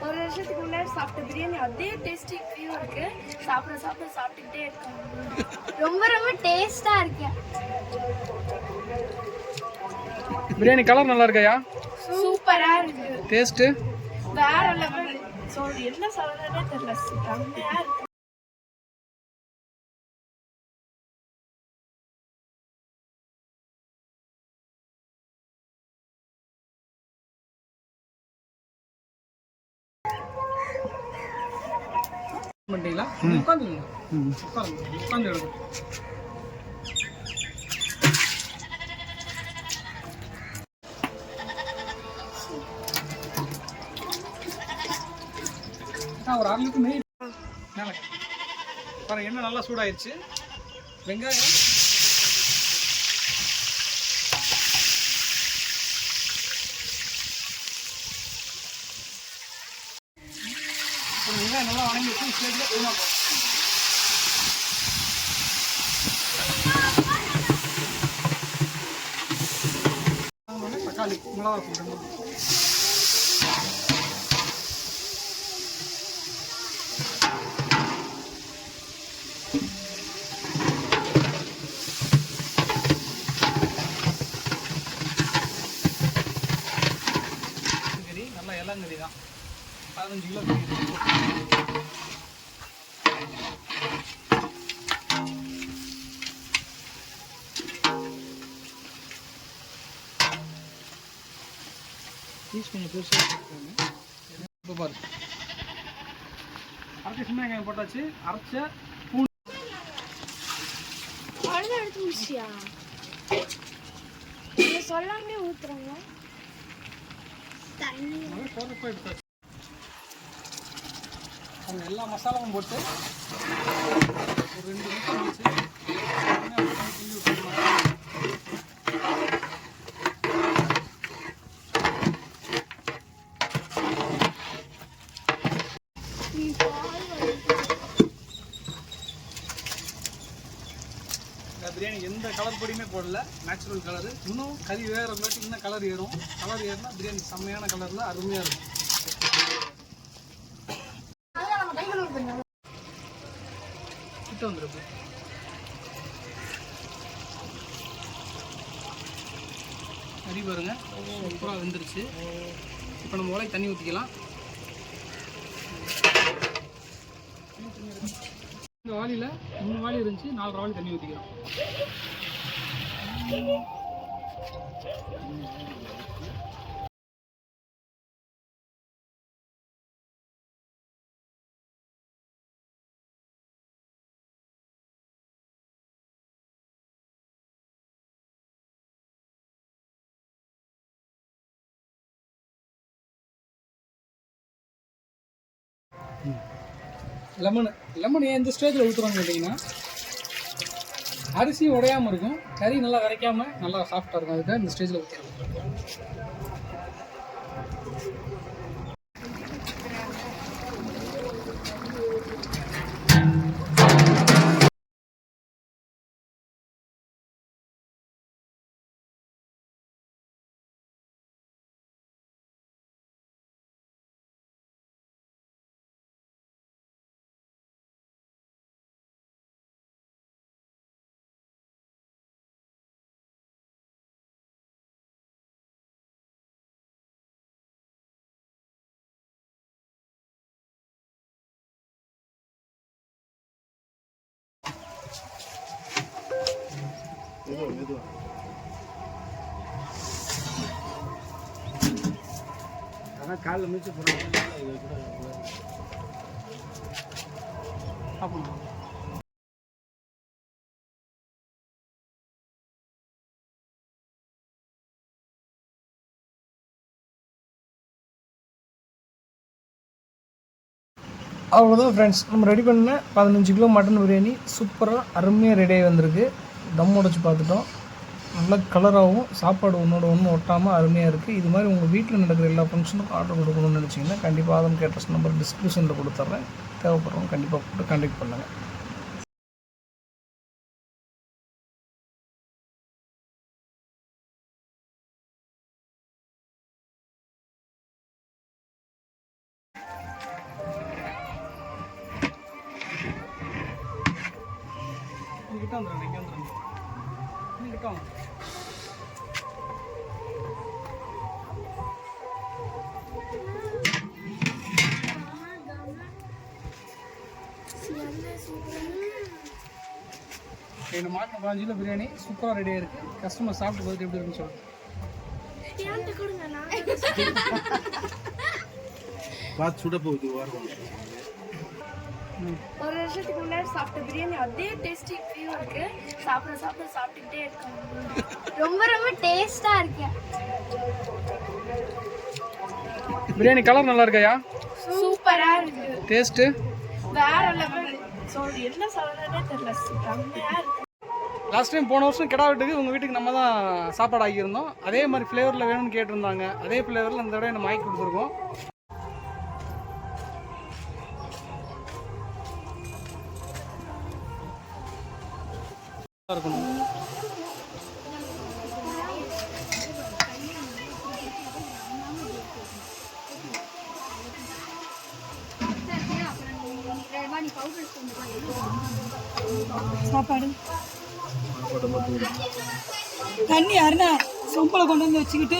ஒரு வருஷத்துக்கு முன்னாடி சாப்பிட்ட பிரியாணி அதே டேஸ்ட் இப்பயும் இருக்கு. சாப்பிட்டுக்கிட்டே இருக்காங்க. ரொம்ப ரொம்ப டேஸ்டா இருக்கு. பிரியாணி கலர் நல்லா இருக்கையா? சூப்பரா இருக்கு. டேஸ்ட் வேற லெவல். சோ என்ன சொல்றதே தெரியல. செம்மையா இருக்கு. பண்ணிட்டீங்களா? உட்காந்துங்க. உட்காந்து எடுங்க. ஒரு 6 லிட்டர் நெய் பாருங்க. எண்ணெய் நல்லா சூடாயிருச்சு. வெங்காயம் வெங்காயம் நல்லா வணங்கி வச்சு ஸ்டேஜில் புதினா போடுறோம். தக்காளி மிளகா போடுறோம். நல்லா இளங்கறி தான். 15 கிலோ பீஸ் கொஞ்சம் பெருசாக வச்சுருக்காங்க. இப்போ பாருங்க, அரைச்ச சின்ன வெங்காயம் போட்டாச்சு. அரைச்ச பூண்டு எடுத்து முடிச்சியா? சொல்லாமே ஊத்துறாங்க. போகிறப்ப எடுத்தாச்சு. அவங்க எல்லா மசாலாவும் போட்டு ஒரு 2 நிமிஷம் வச்சு பிரியாணி எந்த கலர் பொடியுமே போடல, நேச்சுரல் கலரு. இன்னும் கறி வேகிற மாதிரி இன்னும் கலர் ஏறும். கலர் ஏறினா பிரியாணி செம்மையான கலரில் அருமையாக இருக்கும். கிட்ட வந்துருக்கு. கறி பாருங்க சூப்பராக வெந்துருச்சு. இப்போ நம்ம உலைக்கு தண்ணி ஊற்றிக்கலாம். இந்த வாளியில் 3 வாளி இருந்துச்சு, 4 வாளி தண்ணி ஊற்றிக்கிறோம். லெமன் ஏன் இந்த ஸ்டேஜில் ஊற்றுறாங்க கேட்டிங்கன்னா, அரிசி உடையாமல் இருக்கும், கறி நல்லா கரைக்காமல் நல்லா சாஃப்டாக இருக்கும். அதுக்காக இந்த ஸ்டேஜில் ஊற்றிடுவோம். அதான் காலில் மிதிச்சு போகிறாங்க. அவ்வளோதான் ஃப்ரெண்ட்ஸ், நம்ம ரெடி பண்ண 15 கிலோ மட்டன் பிரியாணி சூப்பராக அருமையாக ரெடியாகி வந்திருக்கு. தம் உடைச்சு பார்த்துட்டோம். நல்ல கலராகவும் சாப்பாடு ஒன்றோட ஒன்று ஒட்டாமல் அருமையாக இருக்குது. இது மாதிரி உங்கள் வீட்டில் நடக்கிற எல்லா ஃபங்க்ஷனுக்கும் ஆர்டர் கொடுக்கணும்னு நினச்சிங்கன்னா கண்டிப்பாக ஆதம் கேட்டர்ஸ் நம்பர் டிஸ்கிரிப்ஷனில் கொடுத்துட்றேன். தேவைப்படுறவங்க கண்டிப்பாக போட்டு கான்டாக்ட் பண்ணுங்கள். கிட்ட வந்துடுங்க, இங்கே வந்துடுங்க, இன்னும் கிட்ட வாங்க. இந்த மாட்டின 15 கிலோ பிரியாணி சூப்பராக ரெடியாக இருக்குது. கஸ்டமர் சாப்பிட்டு பார்த்துட்டு எப்படி இருக்குன்னு சொல்லுங்கள். பார்த்து சுட போகுது வாரம். ஒரு வருஷத்துக்கு முன்னாடி சாப்பிட்ட பிரியாணி அதே டேஸ்டி இப்பயும் இருக்கு. சாப்பிட்டுக்கிட்டே இருக்கேன். ரொம்ப ரொம்ப டேஸ்டா இருக்கு. பிரியாணி கலர் நல்லா இருக்காயா? சூப்பரா இருக்கு. டேஸ்ட்டு வேற லெவல். என்ன சொல்றதுன்னே தெரியல. செம்மையா இருக்கு. லாஸ்ட் டைம் போன வருஷம் கிடா வீட்டுக்கு உங்கள் வீட்டுக்கு நம்ம தான் சாப்பாடு ஆக்கியிருந்தோம். அதே மாதிரி ஃப்ளேவரில் வேணும்னு கேட்டிருந்தாங்க. அதே ஃப்ளேவரில் இந்த தடவை நம்ம ஆக்கி கொடுத்துருக்கோம். இருக்கணும். சாப்பாடு தண்ணி அருணா சொம்பளை கொண்டு வந்து வச்சுக்கிட்டு